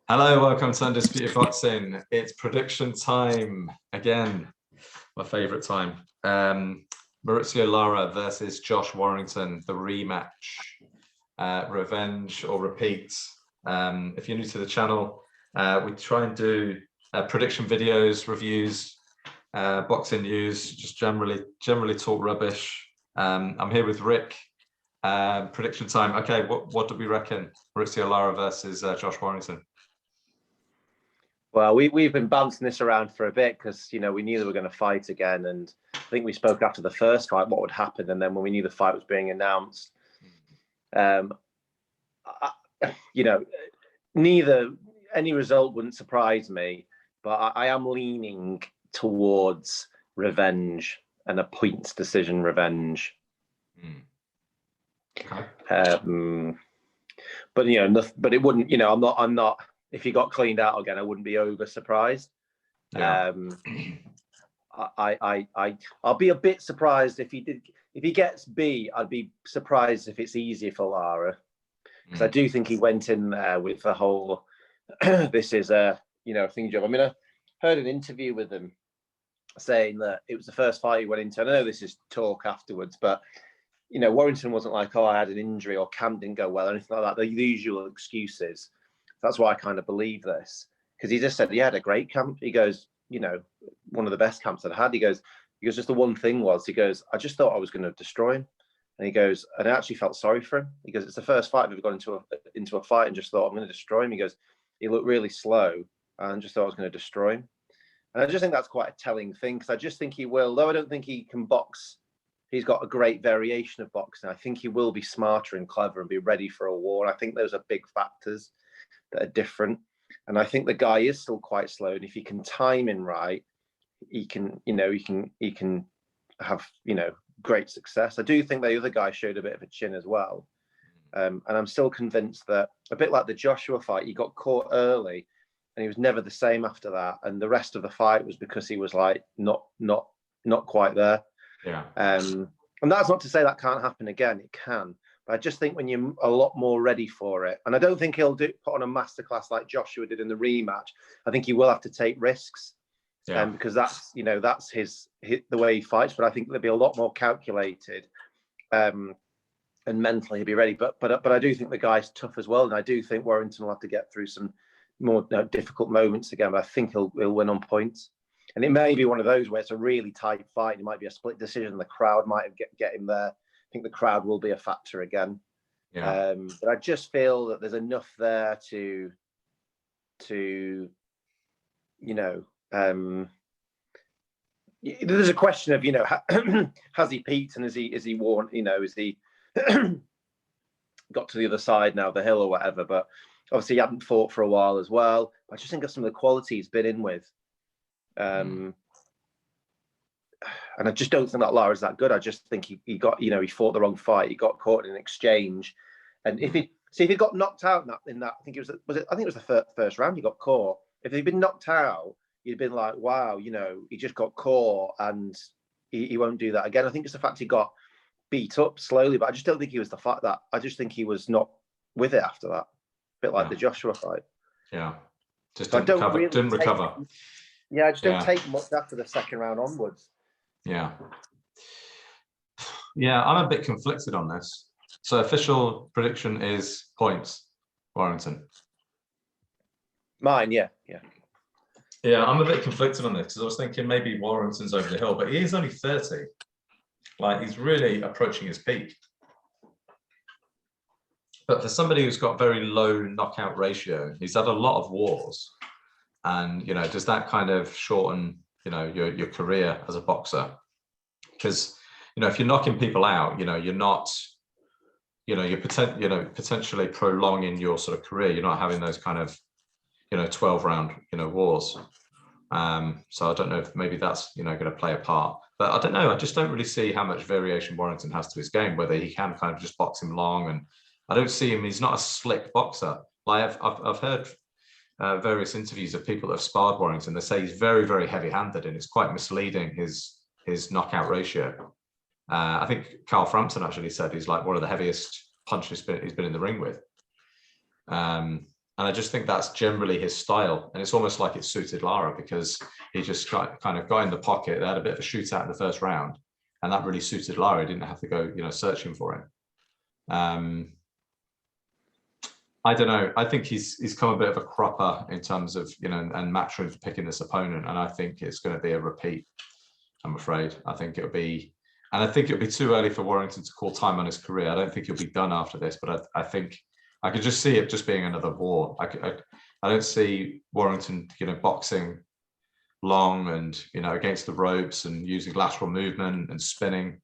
Hello, welcome to Undisputed Boxing. It's prediction time again, my favorite time. Mauricio Lara versus Josh Warrington, the rematch, revenge or repeat. If you're new to the channel, we try and do prediction videos, reviews, boxing news, just generally talk rubbish. I'm here with Rick. Prediction time. Okay, what do we reckon? Mauricio Lara versus Josh Warrington. Well, we've been bouncing this around for a bit because, we knew they were going to fight again. And I think we spoke after the first fight what would happen. And then when we knew the fight was being announced, any result wouldn't surprise me. But I am leaning towards revenge and a points decision revenge. Okay. But it wouldn't, I'm not. If he got cleaned out again, I wouldn't be over surprised. Yeah. I'll be a bit surprised if he gets B. I'd be surprised if it's easier for Lara, because I do think he went in there with the whole this is a thing job. I mean, I heard an interview with him saying that it was the first fight he went into. I know this is talk afterwards, but Warrington wasn't like, I had an injury or camp didn't go well or anything like that. The usual excuses. That's why I kind of believe this, because he just said he had a great camp. He goes, one of the best camps I'd had. He goes, just the one thing was, he goes, I just thought I was going to destroy him. And he goes, and I actually felt sorry for him. He goes, it's the first fight I've ever gone into a fight and just thought I'm going to destroy him. He goes, he looked really slow and just thought I was going to destroy him. And I just think that's quite a telling thing, because I just think he will, though I don't think he can box. He's got a great variation of boxing. I think he will be smarter and clever and be ready for a war. I think those are big factors that are different. And I think the guy is still quite slow. And if he can time him right, he can have, great success. I do think the other guy showed a bit of a chin as well. And I'm still convinced that, a bit like the Joshua fight, he got caught early and he was never the same after that. And the rest of the fight was because he was like, not quite there. Yeah. And that's not to say that can't happen again. It can. But I just think when you're a lot more ready for it, and I don't think he'll put on a masterclass like Joshua did in the rematch. I think he will have to take risks, because that's the way he fights. But I think they'll be a lot more calculated, and mentally he'll be ready. But I do think the guy's tough as well, and I do think Warrington will have to get through some more difficult moments again. But I think he'll win on points, and it may be one of those where it's a really tight fight. It might be a split decision. The crowd might get him there. I think the crowd will be a factor again. Yeah. But I just feel that there's enough there to there's a question of, has he peaked and is he worn, is he got to the other side now, the hill or whatever, but obviously he hadn't fought for a while as well. I just think of some of the quality he's been in with. And I just don't think that Lara's that good. I just think he got, he fought the wrong fight. He got caught in an exchange. And if he got knocked out in that, I think it was the first round he got caught. If he'd been knocked out, you'd been like, wow, he just got caught and he won't do that again. I think it's the fact he got beat up slowly, but I just don't think he was the fact that, I just think he was not with it after that. A bit like the Joshua fight. Yeah. Just didn't recover. Yeah, I just don't take much after the second round onwards. Yeah. Yeah, I'm a bit conflicted on this. So official prediction is points, Warrington. Mine, yeah. Yeah, I'm a bit conflicted on this because I was thinking maybe Warrington's over the hill, but he is only 30. Like, he's really approaching his peak. But for somebody who's got very low knockout ratio, he's had a lot of wars. And, does that kind of shorten, your career as a boxer? Because, if you're knocking people out, you're not, you're potentially prolonging your sort of career. You're not having those kind of, 12-round, wars. So I don't know if maybe that's, going to play a part. But I don't know. I just don't really see how much variation Warrington has to his game, whether he can kind of just box him long. And I don't see him. He's not a slick boxer. Like I've heard various interviews of people that have sparred Warrington. They say he's very, very heavy-handed, and it's quite misleading, his knockout ratio. I think Carl Frampton actually said he's like one of the heaviest punchers he's been in the ring with. And I just think that's generally his style. And it's almost like it suited Lara, because he just kind of got in the pocket. They had a bit of a shootout in the first round, and that really suited Lara. He didn't have to go, searching for him. I don't know. I think he's come a bit of a cropper in terms of, and Matchroom for picking this opponent. And I think it's going to be a repeat, I'm afraid. I think it'll be too early for Warrington to call time on his career. I don't think he'll be done after this, but I think I could just see it just being another war. I don't see Warrington, boxing long and, against the ropes and using lateral movement and spinning.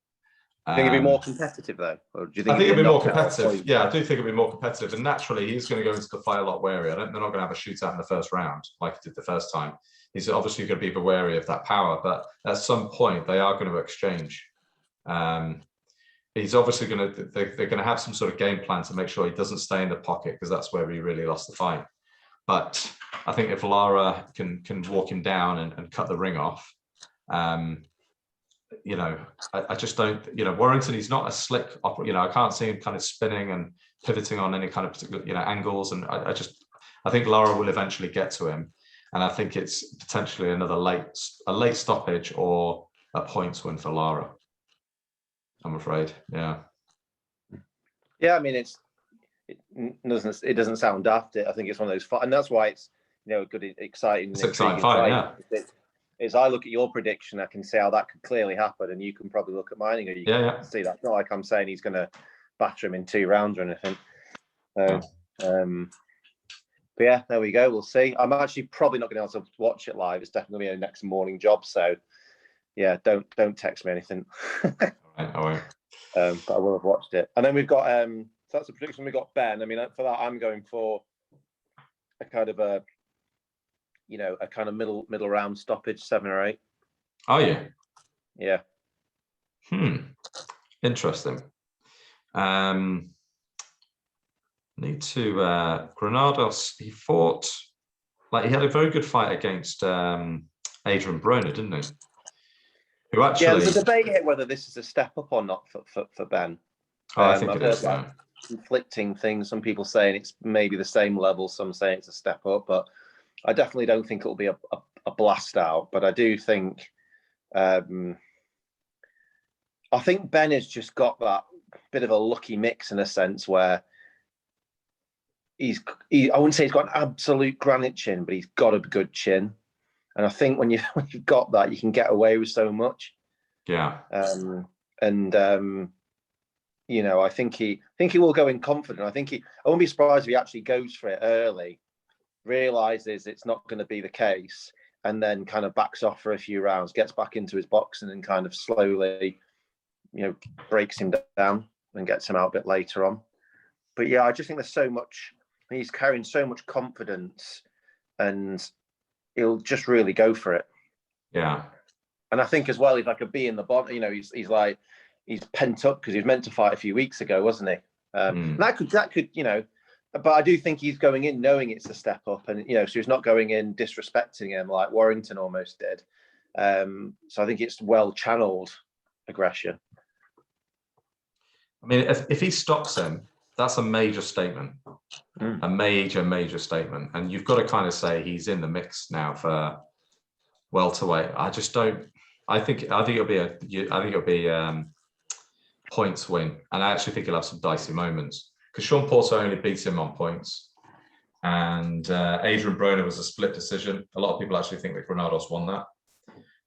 I think it'd be more competitive, though. Or do you think I think it'd be more competitive. Yeah, I do think it'd be more competitive. And naturally, he's going to go into the fight a lot wary. They're not going to have a shootout in the first round like he did the first time. He's obviously going to be wary of that power, but at some point, they are going to exchange. He's obviously they're going to have some sort of game plan to make sure he doesn't stay in the pocket, because that's where he really lost the fight. But I think if Lara can walk him down and cut the ring off, I just don't, Warrington, he's not a slick, I can't see him kind of spinning and pivoting on any kind of particular, angles. And I think Lara will eventually get to him. And I think it's potentially another late stoppage or a points win for Lara, I'm afraid. Yeah. Yeah. I mean, it doesn't sound daft. I think it's one of those, and that's why it's, a good, exciting. It's exciting fight, yeah. As I look at your prediction, I can see how that could clearly happen, and you can probably look at mine and you can see that. It's not like I'm saying he's going to batter him in 2 rounds or anything. But yeah, there we go. We'll see. I'm actually probably not going to be able to watch it live. It's definitely a next morning job. So yeah, don't text me anything. All right. But I will have watched it. And then we've got so that's the prediction. We've got Ben. I mean, for that, I'm going for a kind of a middle round stoppage, 7 or 8. Oh yeah. Yeah. Interesting. Granados, he fought, he had a very good fight against Adrian Granados, didn't he? Who actually, yeah, there's a debate here whether this is a step up or not for Ben. I think it is. Conflicting things. Some people saying it's maybe the same level, some saying it's a step up, but I definitely don't think it'll be a blast out. But I do think, I think Ben has just got that bit of a lucky mix in a sense where I wouldn't say he's got an absolute granite chin, but he's got a good chin. And I think when you've got that, you can get away with so much. Yeah. I think he will go in confident. I won't be surprised if he actually goes for it early, realizes it's not going to be the case, and then kind of backs off for a few rounds, gets back into his boxing and kind of slowly, breaks him down and gets him out a bit later on. But yeah, I just think there's so much, he's carrying so much confidence and he'll just really go for it. Yeah. And I think as well, he's like a bee in the bottom, he's pent up because he was meant to fight a few weeks ago, wasn't he? That could, but I do think he's going in knowing it's a step up, and so he's not going in disrespecting him like Warrington almost did. So I think it's well channeled aggression. I mean, if he stops him, that's a major statement, a major statement, and you've got to kind of say he's in the mix now for welterweight. I just don't. I think it'll be points win, and I actually think he'll have some dicey moments because Sean Porter only beats him on points, and Adrian Granados was a split decision. A lot of people actually think that Granados won that.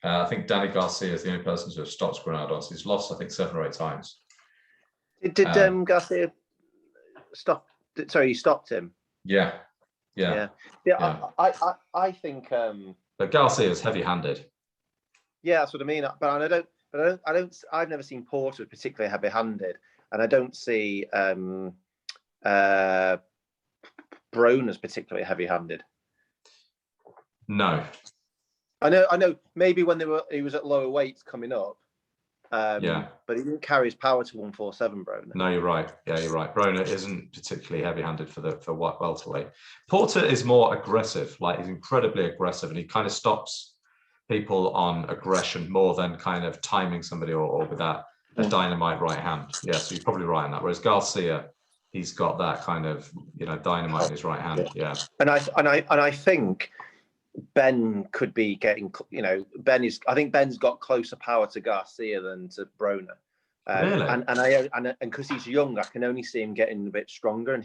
I think Danny Garcia is the only person to have stopped Granados. He's lost, I think, 7 or 8 times. Did Garcia stop? Sorry, you stopped him. Yeah. I think. But Garcia is heavy-handed. Yeah, that's what I mean. But I don't. I've never seen Porter particularly heavy-handed, and I don't see Broner's particularly heavy-handed. No. I know. Maybe when he was at lower weights coming up. But he didn't carry his power to 147, Broner. No, you're right. Yeah, you're right. Broner isn't particularly heavy-handed for welterweight. Porter is more aggressive. He's incredibly aggressive, and he kind of stops people on aggression more than kind of timing somebody or with that a dynamite right hand. Yeah, so you're probably right on that. Whereas Garcia, he's got that kind of, you know, dynamite in his right hand. Yeah. And I think Ben could be getting, you know, I think Ben's got closer power to Garcia than to Broner. Really? And because he's young, I can only see him getting a bit stronger and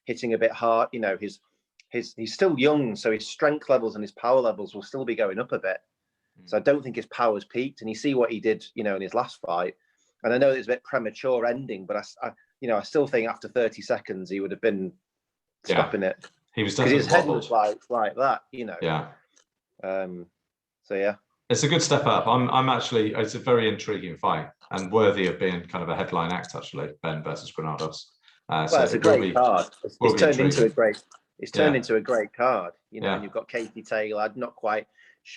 hitting a bit hard. You know, he's still young, so his strength levels and his power levels will still be going up a bit. So I don't think his power's peaked. And you see what he did, you know, in his last fight. And I know it's a bit premature ending, but I still think after 30 seconds he would have been stopping it. He was because definitely his head was like that, you know. Yeah. So yeah, it's a good step up. I'm actually, it's a very intriguing fight and worthy of being kind of a headline act. Actually, Ben versus Granados. So it's a great card. It's turned into a great. It's turned into a great card. You know, and you've got Katie Taylor. I'm not quite.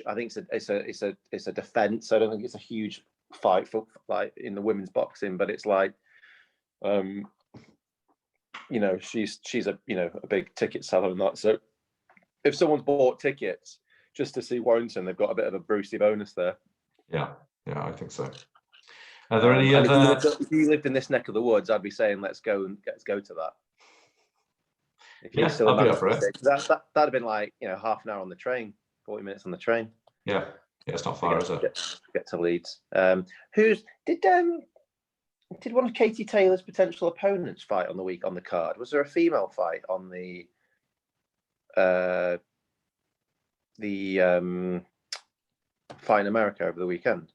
I think it's a defense. I don't think it's a huge fight for like in the women's boxing, but it's like, you know, she's a a big ticket seller and that. So if someone's bought tickets just to see Warrington, they've got a bit of a Brucey bonus there. Yeah, I think so. Are there any other? If you lived in this neck of the woods, I'd be saying let's go to that. If you're still I'll be up for it. That'd have been like, you know, half an hour on the train, 40 minutes on the train. Yeah, it's not far, is it? Get to Leeds. Did one of Katie Taylor's potential opponents fight on the card? Was there a female fight on the fight in America over the weekend?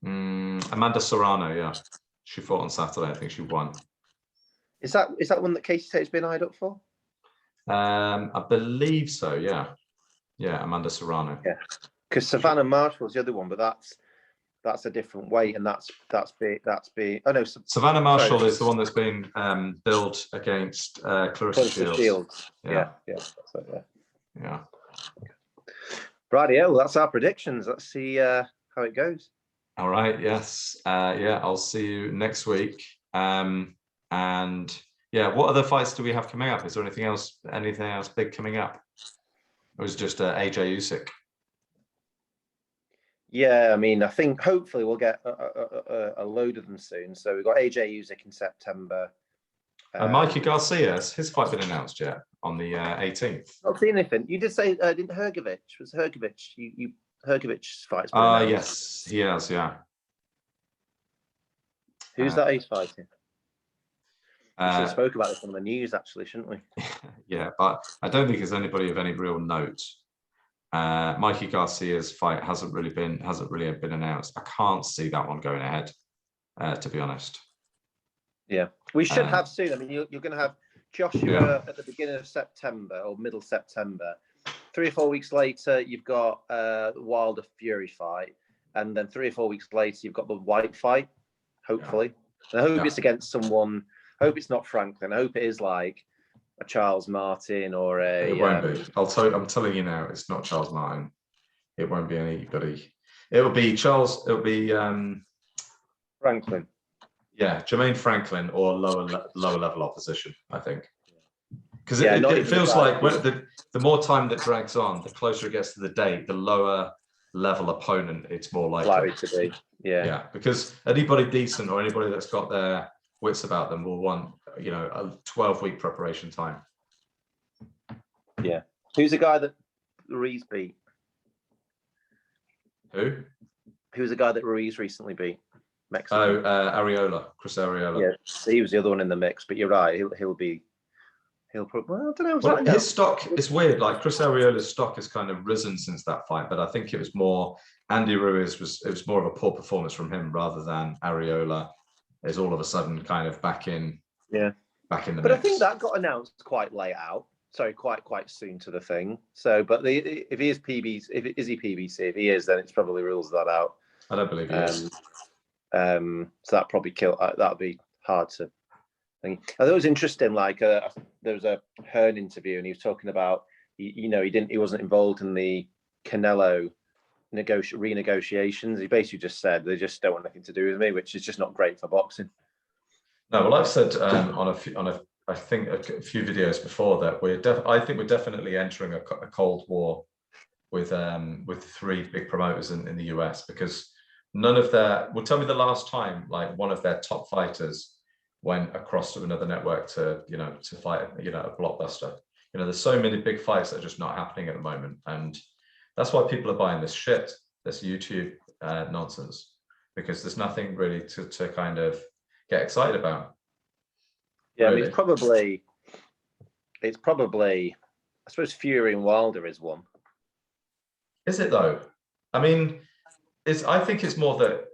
Amanda Serrano, yeah, she fought on Saturday. I think she won. Is that one that Katie Taylor's been eyed up for? I believe so. Yeah, Amanda Serrano. Yeah, because Savannah Marshall's the other one, but that's a different weight, and that's be. Oh no, Savannah Marshall is the one that's been billed against Clarissa Shields. Yeah, that's it, yeah. Rightio, that's our predictions. Let's see how it goes. All right. Yes. I'll see you next week. And yeah, what other fights do we have coming up? Is there anything else big coming up? Or was it just AJ Usyk? Yeah, I mean, I think hopefully we'll get a load of them soon. So we've got AJ Usyk in September. Mikey Garcia's, his fight been announced yet on the 18th? Not seen anything. You did say didn't Hrgovic? Was Hrgovic? Hrgovic's fight's been yes, announced. he has. Yeah. Who's that he's fighting? We should have spoke about this on the news, actually, shouldn't we? Yeah, but I don't think there's anybody of any real note. Mikey Garcia's fight hasn't really been announced. I can't see that one going ahead, to be honest. Yeah, we should have soon. I mean, you're going to have Joshua at the beginning of September or middle September. 3 or 4 weeks later, you've got the Wilder Fury fight, and then 3 or 4 weeks later, you've got the White fight. Hopefully, and I hope it's against someone. I hope it's not Franklin. I hope it is like a Charles Martin or a. It won't be. I'm telling you now, it's not Charles Martin. It won't be anybody. It'll be Charles. It'll be Franklin. Yeah, Jermaine Franklin or lower level opposition, I think. Because it feels like the more time that drags on, the closer it gets to the date, the lower level opponent it's more likely to be. Yeah, because anybody decent or anybody that's got their wits about them will want, you know, a 12-week preparation time. Yeah. Who's the guy that Ruiz beat? Who? Who's the guy that Ruiz recently beat? Mexican. Oh, Areola, Chris Areola. Yeah, so he was the other one in the mix, but you're right. He'll probably. Well, I don't know. Well, his stock is weird. Like Chris Areola's stock has kind of risen since that fight, but I think it was more Andy Ruiz was more of a poor performance from him rather than Areola is all of a sudden kind of back in the but mix. I think that got announced quite late out. Sorry, quite soon to the thing. So, but if he is PBC, is he PBC? If he is, then it's probably rules that out. I don't believe he is. So that probably that'd be hard to think. That was interesting. Like there was a Hearn interview, and he was talking about he wasn't involved in the Canelo renegotiations. He basically just said they just don't want anything to do with me, which is just not great for boxing. No, well, I've said on a few videos before that I think we're definitely entering a cold war with 3 big promoters in the US, because none of their. Well, tell me the last time like one of their top fighters went across to another network to, you know, to fight, you know, a blockbuster. You know, there's so many big fights that are just not happening at the moment. And that's why people are buying this shit, this YouTube nonsense, because there's nothing really to kind of get excited about. Yeah, really. I mean, it's probably, I suppose Fury and Wilder is one. Is it though? I mean, I think it's more that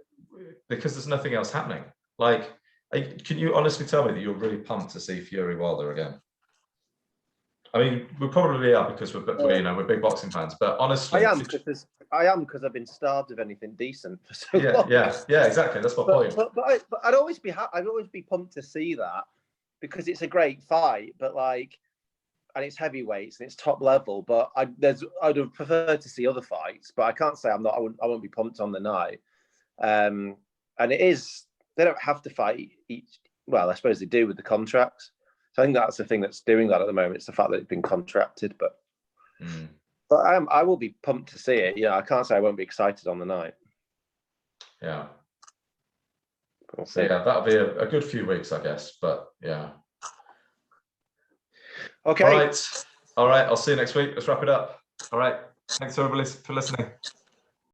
because there's nothing else happening. Like, can you honestly tell me that you're really pumped to see Fury Wilder again? I mean, we probably are because we're you know, we're big boxing fans. But honestly, I am because I've been starved of anything decent for so long. Yeah, exactly. That's my point. But I'd always be pumped to see that because it's a great fight. But like, and it's heavyweights and it's top level. But I'd have preferred to see other fights. But I can't say I won't be pumped on the night. And it is, they don't have to fight each. Well, I suppose they do with the contracts. So I think that's the thing that's doing that at the moment. It's the fact that it's been contracted. But I will be pumped to see it. Yeah, I can't say I won't be excited on the night. Yeah. We'll so yeah, that'll be a good few weeks, I guess. But yeah. Okay. All right. I'll see you next week. Let's wrap it up. All right. Thanks everybody for listening.